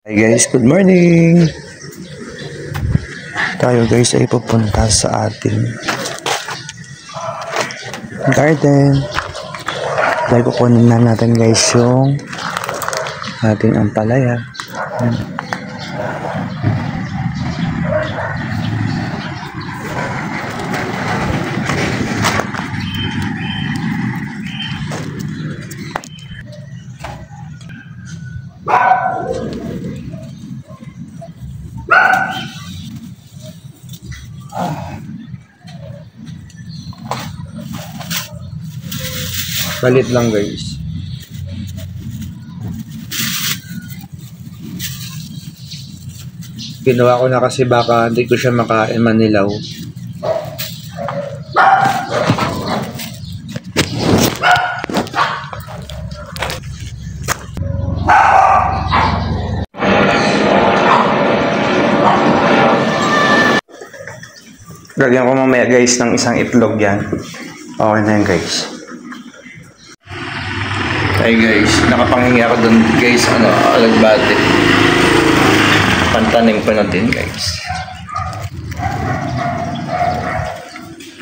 Hi guys, good morning! Tayo guys ay pupunta sa ating garden. Dahil kukunin na natin guys yung ating ampalaya. Salit lang guys. Ginawa ko na kasi baka hindi ko siya makain manilaw. Lagyan ko mamaya guys ng isang itlog yan. Okay na yan guys. Hey guys, nakapangingi ako dun guys, alagbate. Pantanim ko na din guys.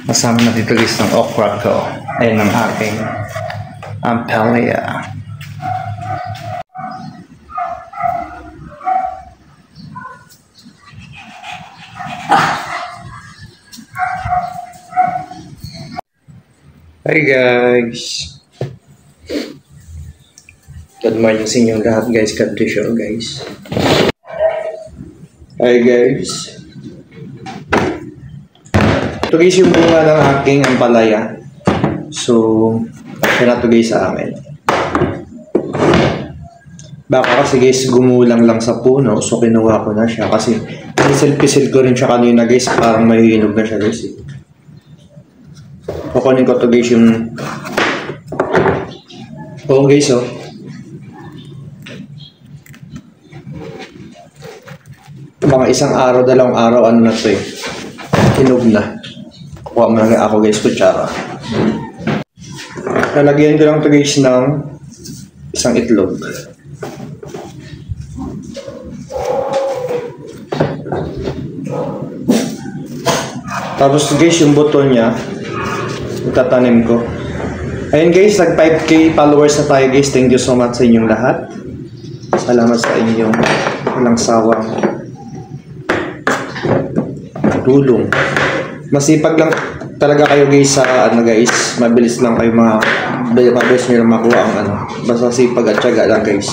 Kasama na dito guys ng okra ko. Ayun ang aking ampalaya. Hi guys. Good morning sa inyong lahat guys, kadisyo guys. Hi guys. Ito guys yung bunga ng aking ampalaya. So, kaya na ito guys sa amin. Baka kasi guys gumulang lang sa puno, so kinuha ko na siya kasi pisil-pisil ko rin siya kanina guys, parang mahihinog na siya guys. Kukunin ko ito guys yung guys oh. Mga isang araw, dalawang araw, na to eh. Hinog na. Kuha mo lang ako guys, kutsara. Lalagyan ko lang to guys ng isang itlog. Tapos guys, yung buto niya, itatanim ko. Ayun guys, nag 5K followers na tayo guys. Thank you so much sa inyong lahat. Salamat sa inyong walang sawang tulong. Masipag lang talaga kayo guys sa guys. Mabilis lang kayo mabilis nyo makuha ang basta sipag at tiyaga lang guys.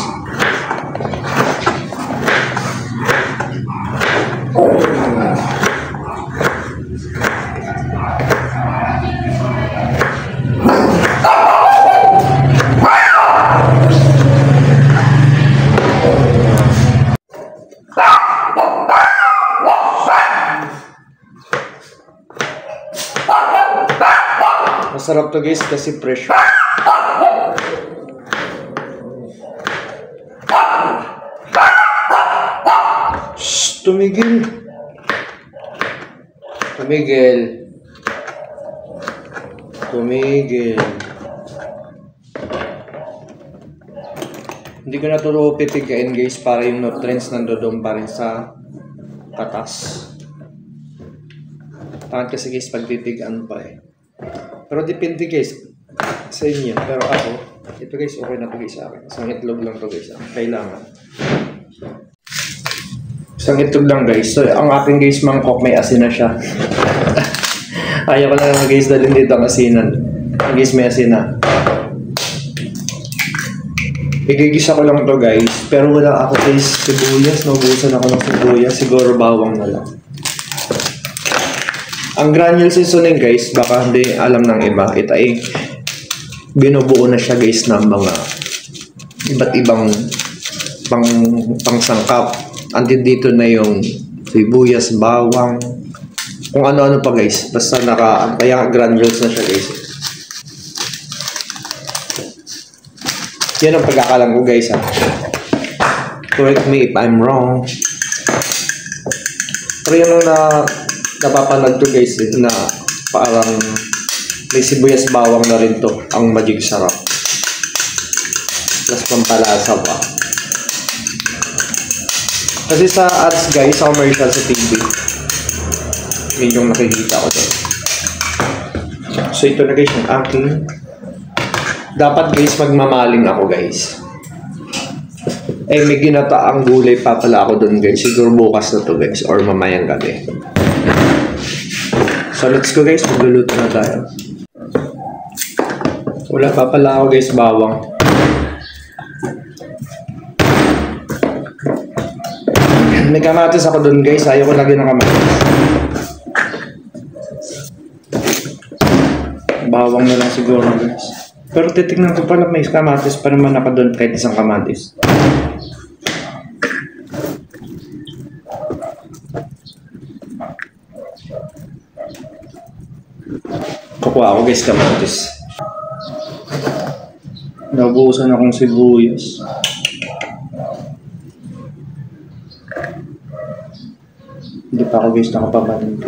Masarap to guys kasi fresh. Shhh, tumigil. Tumigil. Tumigil. Hindi ko na ito pipigyain guys para yung nutrients nandoon pa rin sa katas. Takot kasi guys pagpipigaan pa eh. Pero depende guys sa inyo. Pero ako, ito guys, okay na ito guys sa akin. Isang itlog lang ito guys. Kailangan. Isang itlog lang guys. So, ang ating guys mangkok, may asin na siya. Ayaw ko na lang guys dalhin dito ang asinan. Guys, may asin na. Igigisa ko lang ito guys. Pero wala ako guys sibuyas. Naubusan ako ng sibuyas. Siguro bawang na lang. Ang granule seasoning guys, baka hindi alam ng iba, ito ay binubuo na siya guys ng mga iba't ibang pangsangkap. Andito dito na yung sibuyas, bawang, kung ano-ano pa guys. Basta kaya granules na siya guys. Yan ang pagkakalam ko guys ha. Correct me if I'm wrong. Pero yun na napapanood to guys na parang may sibuyas bawang na rin to ang magic sarap. Plus pampalasa pa. Kasi sa ads guys, sa commercial sa TV, yun yung nakikita ko doon. So ito na guys yung aking. Dapat guys magmamaling ako guys. Eh may ginataang gulay pa pala ako doon guys. Siguro bukas na to guys or mamayang gabi. So let's go guys, magluluto na tayo. Wala pa pala ako guys, bawang. May kamatis ako doon guys, ayaw ko lagyan ng kamatis. Bawang na lang siguro guys. Pero titignan ko pala may kamatis pa naman ako doon kahit isang kamatis. Kukuha ako guys kamatis. Naubusan akong sibuyas. Hindi pa ako guys nakapabalin.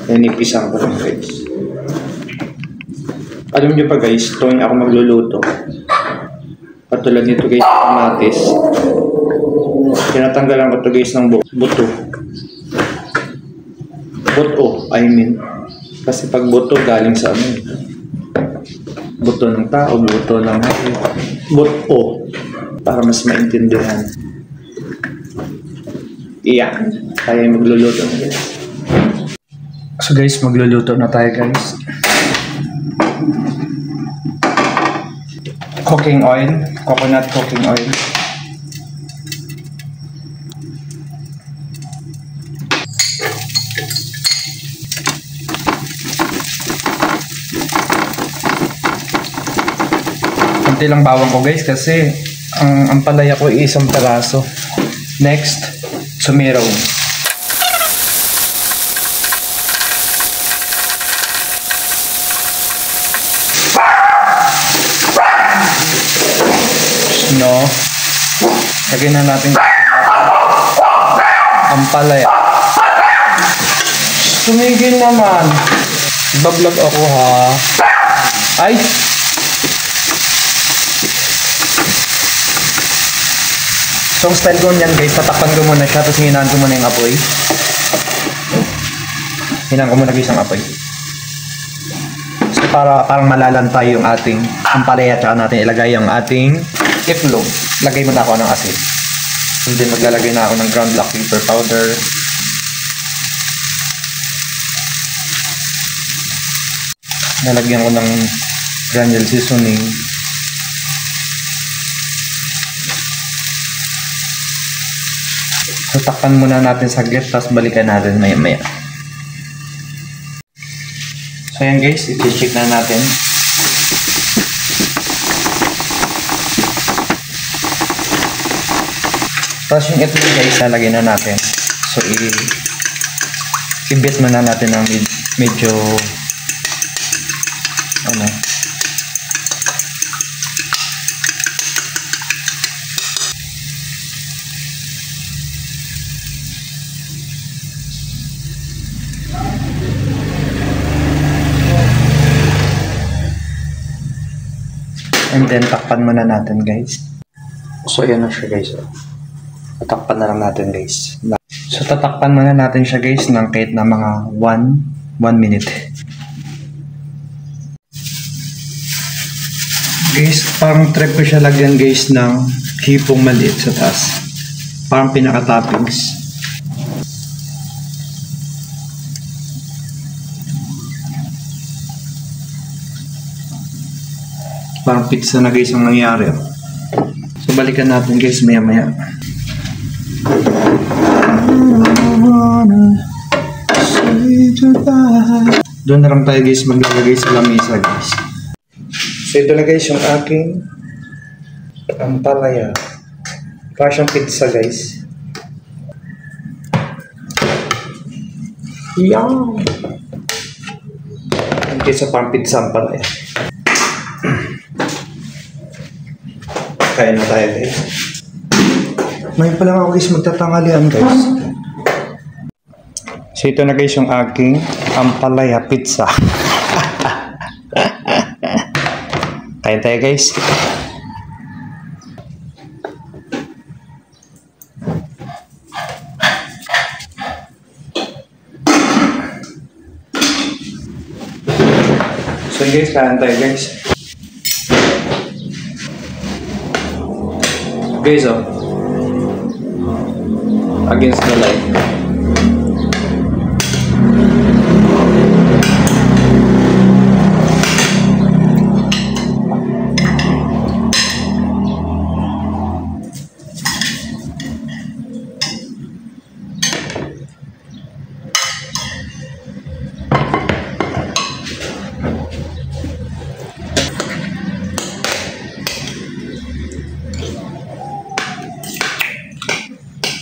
Inipisang ko lang guys. Alam nyo pa guys, tuwing ako magluluto, patulad nito guys, kamatis, tinatanggalan ko to guys ng buto. I mean. Kasi pag buto galing sa ano, buto ng tao, buto ng buto, para mas maintindihan. Iyan, tayo magluluto na guys. So guys, magluluto na tayo guys. Cooking oil, coconut cooking oil. Kunti lang bawang ko guys kasi ang palaya ko ay isang peraso. Next, sumiraw. No. Lagyan na natin ang palaya. Tumigil naman. Ibablog ako ha. Ay! So ang style ko niyan guys, tatakpan ko muna siya tapos hinaan ko muna yung apoy. Hinaan ko muna guys ang apoy. So parang malalantay yung ating ampalaya, tsaka natin ilagay yung ating itlog. Lagay muna ako ng asin. And then maglalagay na ako ng ground black pepper powder. Nalagyan ko ng granule seasoning. So takpan muna natin saglit tapos balikan natin maya maya. So yan guys, i-check na natin. Tapos yung itlog guys, lalagyan na natin. So i-bit muna natin ng medyo ano. And then takpan muna natin guys. So ayan na siya guys. Tatakpan na lang natin guys. So tatakpan muna natin siya guys ng kahit na mga 1 minute. Guys, parang trip ko siya lagyan guys ng hipong maliit sa taas. Parang pinaka-toppings. Parang pizza na guys ang nangyari. So balikan natin guys maya maya. Doon na lang tayo guys maglalagay sa lamesa guys. So ito na guys yung aking ampalaya. Parang siyang pizza guys. Yan! Okay, sa parang pizza ampalaya. Kaya na tayo guys. Ngayon pa lang ako guys magtatangalian guys. So ito na guys yung aking ampalaya pizza. Kaya tayo guys. So guys, kain tayo guys. Guys, oh. Against the light.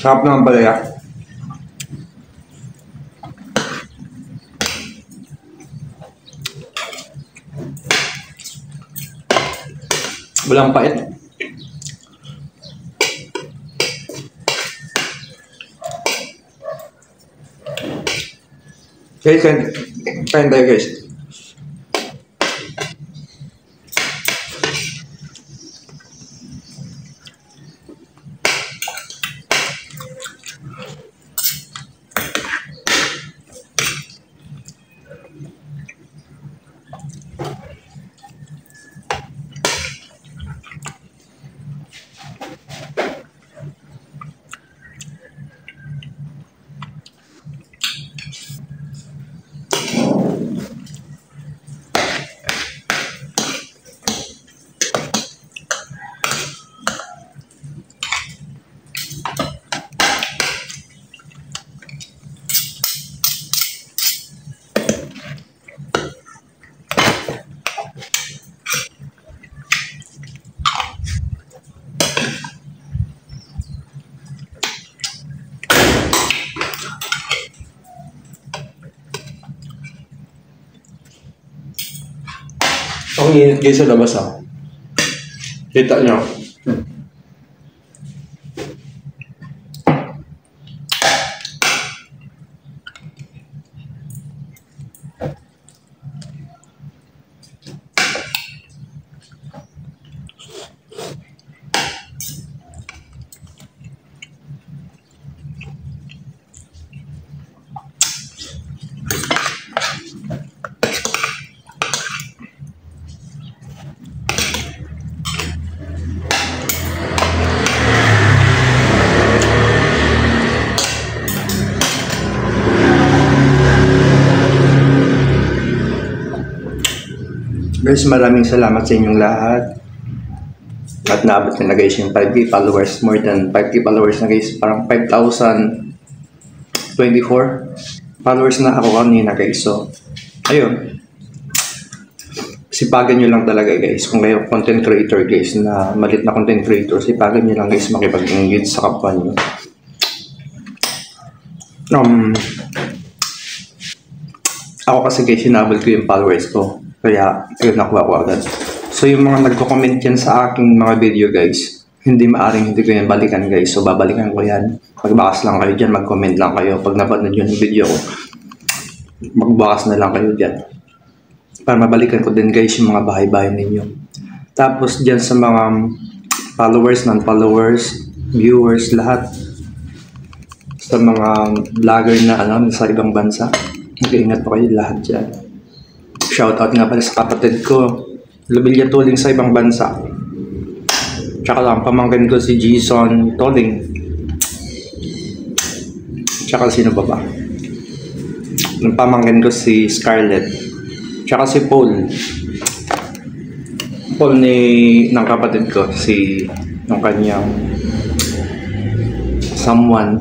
Sarap naman pala yan. Walang pait. Guys, kain tayo guys. Ang init guys sa labas ah. Kita nyo. Guys, maraming salamat sa inyong lahat. At naabot na guys yung 5K followers. More than 5K followers na guys. Parang 5,024 followers na ako kanina guys. So, ayun. Sipagan nyo lang talaga guys. Kung kayo content creator guys, na malit na content creator, sipagan nyo lang guys makipag-engage sa kapwa nyo. Ako kasi guys, hinabol ko yung followers ko. Kaya, ayun, nakuha ko agad. So, yung mga nagko-comment yan sa aking mga video guys, hindi maaring hindi ko yan balikan guys. So, babalikan ko yan. Magbakas lang kayo dyan, mag-comment lang kayo. Pag napanood nyo yung video ko, magbakas na lang kayo dyan. Para mabalikan ko din guys yung mga bahay-bahay ninyo. Tapos, dyan sa mga followers, non-followers, viewers, lahat. Sa mga vlogger na sa ibang bansa, mag-iingat po kayo lahat dyan. Shoutout nga pala sa kapatid ko, Lubilya Tuling sa ibang bansa. Tsaka lang, pamangkin ko si Jason Tuling. Tsaka sino ba ba? Pamangkin ko si Scarlett. Tsaka si Paul. Paul ng kapatid ko, ng kanyang someone.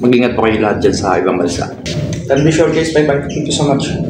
Mag-ingat po kayo lahat dyan sa ibang bansa. And be sure guys, bye bye. Thank you so much.